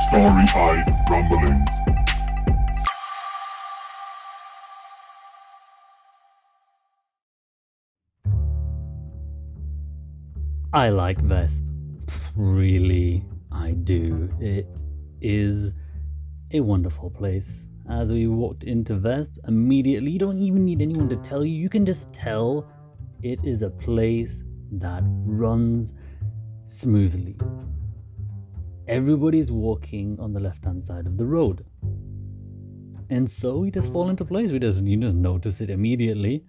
Starry-eyed rumblings. I like Vesp. Really, I do. It is a wonderful place. As we walked into Vesp, immediately, you don't even need anyone to tell you. You can just tell it is a place that runs smoothly. Everybody's walking on the left-hand side of the road. And so we just fall into place. You just notice it immediately,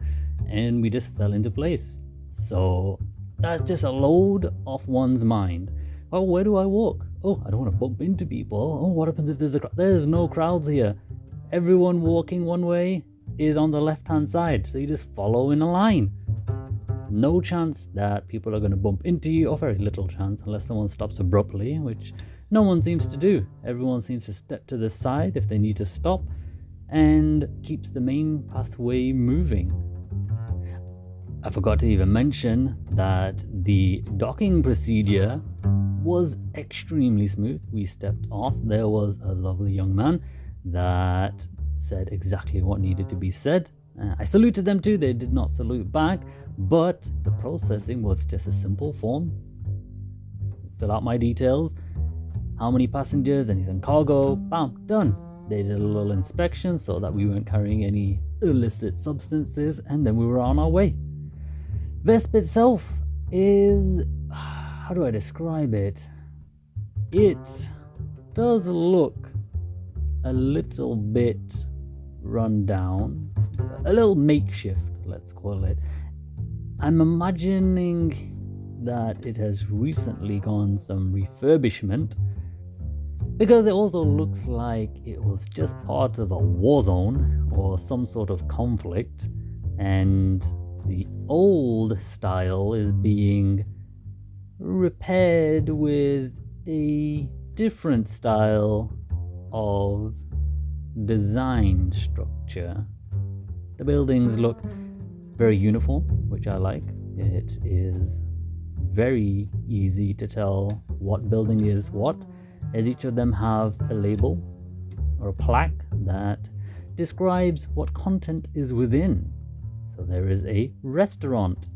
and we just fell into place. So that's just a load off one's mind. Oh, where do I walk? Oh, I don't want to bump into people. Oh, what happens if there's a crowd? There's no crowds here. Everyone walking one way is on the left-hand side, so you just follow in a line. No chance that people are going to bump into you, or very little chance, unless someone stops abruptly, which no one seems to do. Everyone seems to step to the side if they need to stop, and keeps the main pathway moving. I forgot to even mention that the docking procedure was extremely smooth. We stepped off. There was a lovely young man that said exactly what needed to be said. I saluted them too. They did not salute back, but the processing was just a simple form. Fill out my details, how many passengers, anything cargo, bam, done. They did a little inspection so that we weren't carrying any illicit substances, and then we were on our way. Vesp itself is, how do I describe it? It does look a little bit run down, a little makeshift, let's call it. I'm imagining that it has recently gone some refurbishment, because it also looks like it was just part of a war zone or some sort of conflict, and the old style is being repaired with a different style of design structure. The buildings look very uniform, which I like. It is very easy to tell what building is what, as each of them have a label or a plaque that describes what content is within. So there is a restaurant,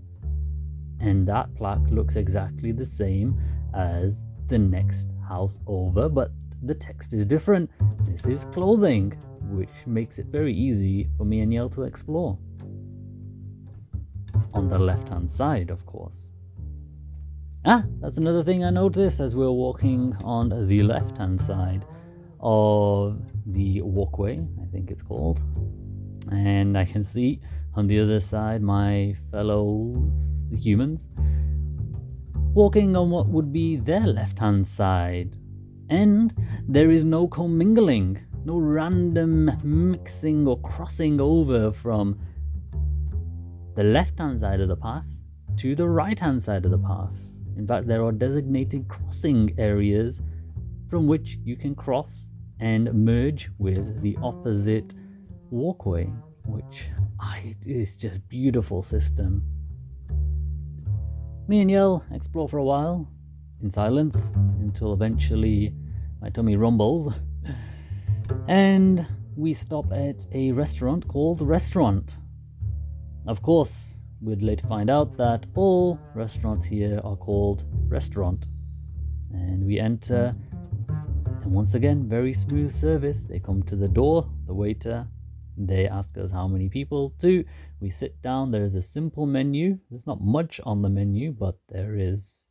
and that plaque looks exactly the same as the next house over, but the text is different. This is clothing, which makes it very easy for me and Yale to explore. On the left-hand side, of course. That's another thing I noticed as we're walking on the left-hand side of the walkway, I think it's called. And I can see on the other side my fellow humans walking on what would be their left-hand side. And there is no commingling, no random mixing or crossing over from the left-hand side of the path to the right-hand side of the path. In fact, there are designated crossing areas from which you can cross and merge with the opposite walkway, which is just beautiful system. Me and Yell explore for a while in silence until eventually my tummy rumbles, and we stop at a restaurant called Restaurant. Of course, we'd later find out that all restaurants here are called Restaurant. And we enter, and once again, very smooth service. They come to the door, the waiter, they ask us how many people to. We sit down, there is a simple menu. There's not much on the menu, but there is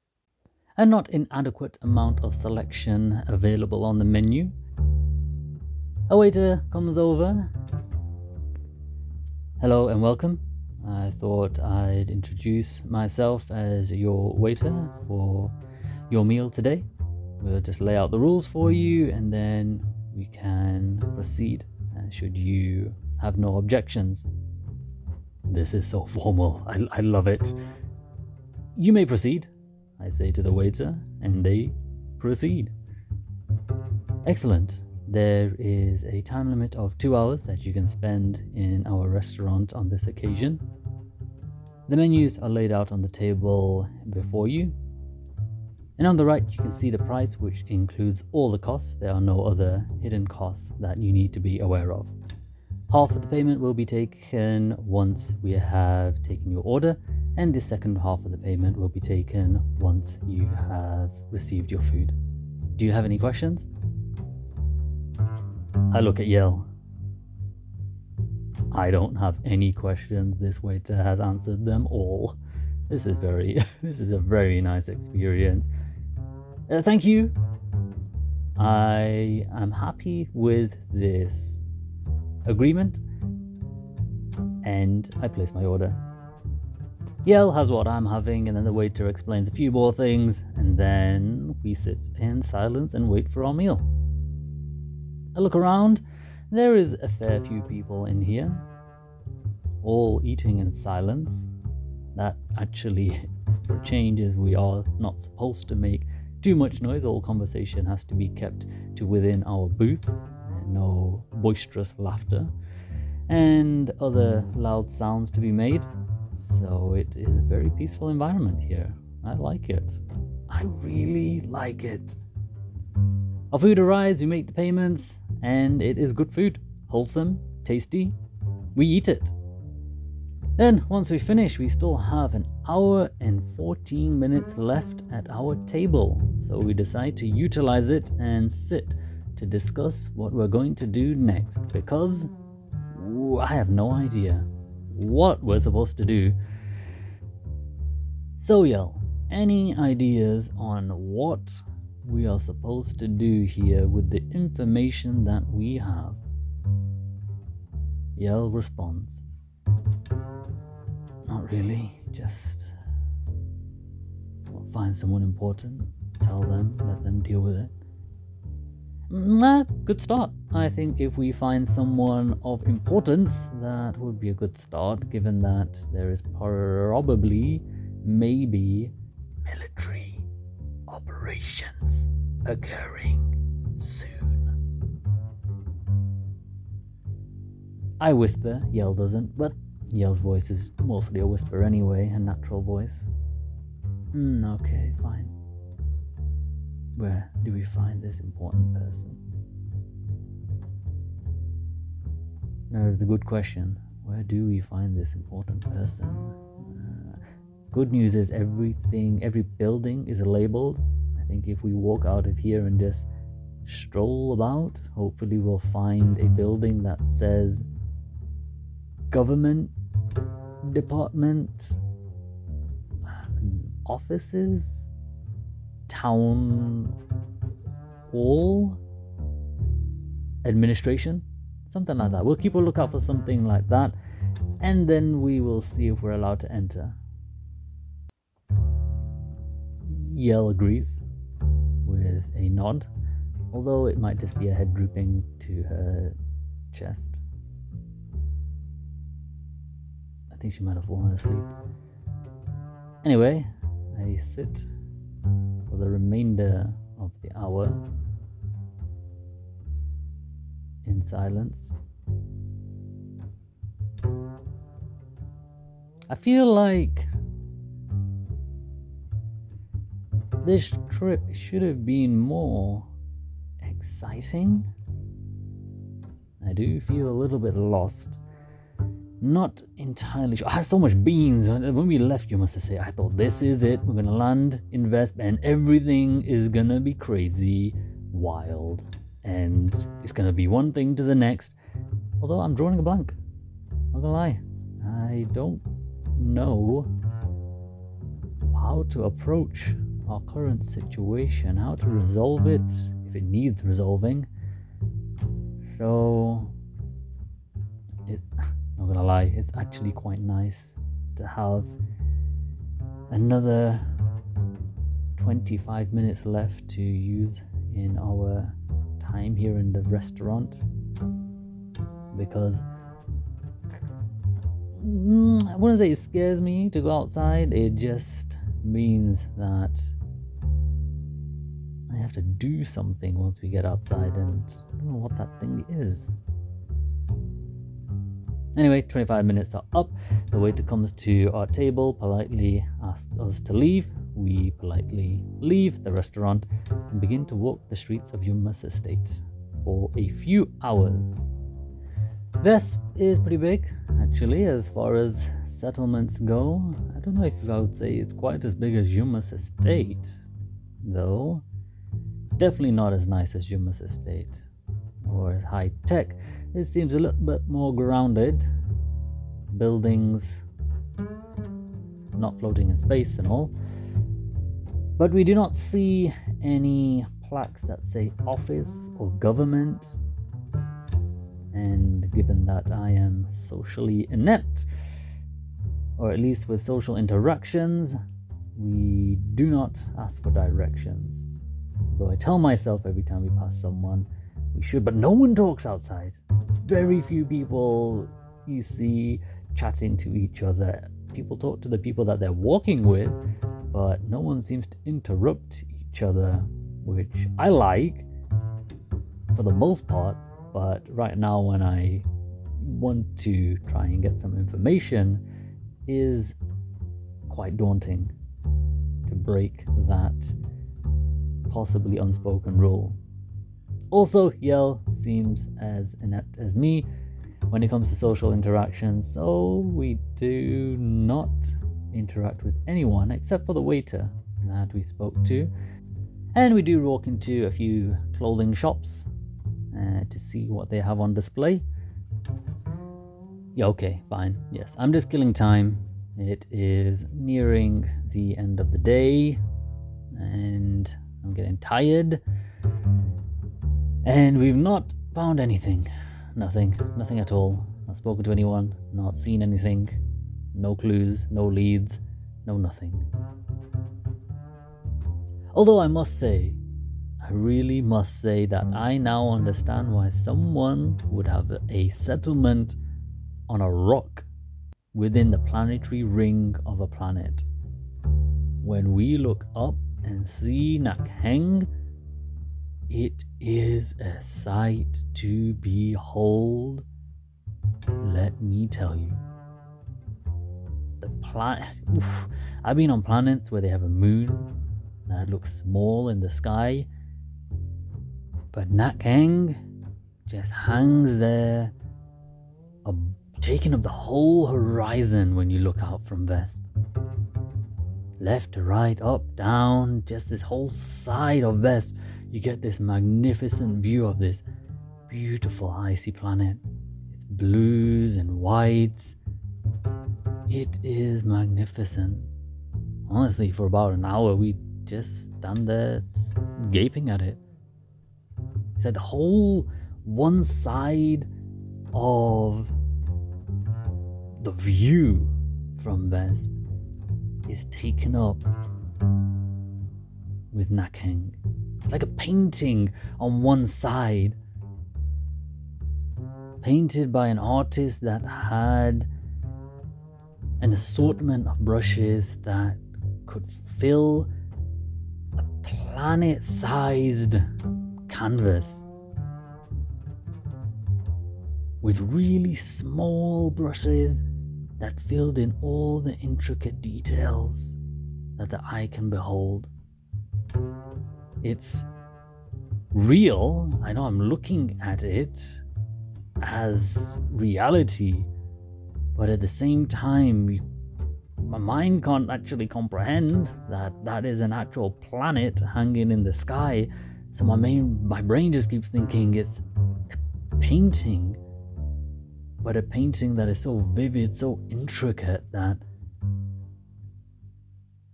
a not inadequate amount of selection available on the menu. A waiter comes over. Hello and welcome. I thought I'd introduce myself as your waiter for your meal today. We'll just lay out the rules for you, and then we can proceed, should you have no objections. This is so formal. I love it. You may proceed, I say to the waiter, and they proceed. Excellent. there is a time limit of 2 hours that you can spend in our restaurant on this occasion. The menus are laid out on the table before you. And on the right, you can see the price, which includes all the costs. There are no other hidden costs that you need to be aware of. Half of the payment will be taken once we have taken your order, and the second half of the payment will be taken once you have received your food. Do you have any questions? I look at Yell. I don't have any questions. This waiter has answered them all. This is a very nice experience. Thank you. I am happy with this agreement, and I place my order. Yell has what I'm having, and then the waiter explains a few more things, and then we sit in silence and wait for our meal. I look around. There is a fair few people in here, all eating in silence. That actually, for a change, is we are not supposed to make too much noise. All conversation has to be kept to within our booth. No boisterous laughter and other loud sounds to be made. So it is a very peaceful environment here. I like it. I really like it. Our food arrives, we make the payments, and it is good food. Wholesome, tasty. We eat it. Then, once we finish, we still have an hour and 14 minutes left at our table. So we decide to utilize it and sit to discuss what we're going to do next, because I have no idea what we're supposed to do. So Yell, any ideas on what we are supposed to do here with the information that we have? Yell responds, not really, just find someone important, tell them, let them deal with it. Good start. I think if we find someone of importance, that would be a good start, given that there is probably, maybe, military operations occurring soon. I whisper, Yell doesn't, but Yell's voice is mostly a whisper anyway, a natural voice. Okay, fine. Where do we find this important person? That is a good question. Where do we find this important person? Good news is every building is labeled. I think if we walk out of here and just stroll about, hopefully we'll find a building that says government department, offices, town hall, administration, something like that. We'll keep a lookout for something like that, and then we will see if we're allowed to enter. Yell agrees with a nod, although it might just be a head drooping to her chest. I think she might have fallen asleep. Anyway, I sit for the remainder of the hour in silence. I feel like this trip should have been more exciting. I do feel a little bit lost. Not entirely sure. I had so much beans. When we left, you must have said, I thought this is it. We're going to land in Vesp and everything is going to be crazy, wild. And it's going to be one thing to the next. Although I'm drawing a blank. Not going to lie. I don't know how to approach our current situation, how to resolve it, if it needs resolving. So, it's not gonna lie, it's actually quite nice to have another 25 minutes left to use in our time here in the restaurant, because I wouldn't say it scares me to go outside, it just means that I have to do something once we get outside, and I don't know what that thing is. Anyway, 25 minutes are up. The waiter comes to our table, politely asks us to leave. We politely leave the restaurant and begin to walk the streets of Yummas Estate for a few hours. Vesp is pretty big, actually, as far as settlements go. I don't know if I would say it's quite as big as Yummas Estate, though. Definitely not as nice as Yummas Estate or as high tech. It seems a little bit more grounded. Buildings not floating in space and all. But we do not see any plaques that say office or government. And given that I am socially inept, or at least with social interactions, we do not ask for directions. Though I tell myself every time we pass someone, we should, but no one talks outside. Very few people you see chatting to each other. People talk to the people that they're walking with, but no one seems to interrupt each other, which I like for the most part. But right now, when I want to try and get some information, is quite daunting to break that possibly unspoken rule. Also, Yell seems as inept as me when it comes to social interactions, so we do not interact with anyone except for the waiter that we spoke to. And we do walk into a few clothing shops to see what they have on display. Yeah, okay, fine. Yes, I'm just killing time. It is nearing the end of the day, and I'm getting tired. And we've not found anything. Nothing at all. Not spoken to anyone, not seen anything. No clues, no leads, no nothing. Although I really must say that I now understand why someone would have a settlement on a rock within the planetary ring of a planet. When we look up and see Nakheng, it is a sight to behold. Let me tell you. The planet. I've been on planets where they have a moon that looks small in the sky, but Nakheng just hangs there, taking up the whole horizon when you look out from Vesp. Left to right, up, down, just this whole side of Vesp. You get this magnificent view of this beautiful icy planet. It's blues and whites. It is magnificent. Honestly, for about an hour, we just stand there gaping at it. It's like the whole one side of the view from Vesp is taken up with Nakheng. It's like a painting on one side, painted by an artist that had an assortment of brushes that could fill a planet-sized canvas with really small brushes that filled in all the intricate details that the eye can behold. It's real. I know I'm looking at it as reality, but at the same time, my mind can't actually comprehend that that is an actual planet hanging in the sky. So my brain just keeps thinking it's a painting, but a painting that is so vivid, so intricate that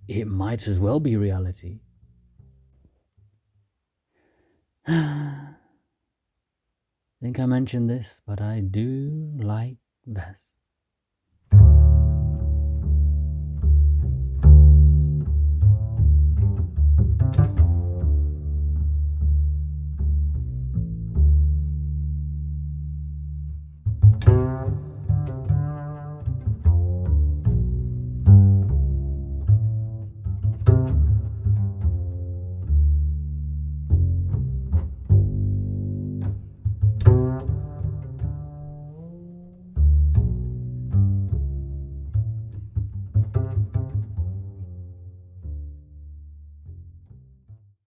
it might as well be reality. I think I mentioned this, but I do like Vesp.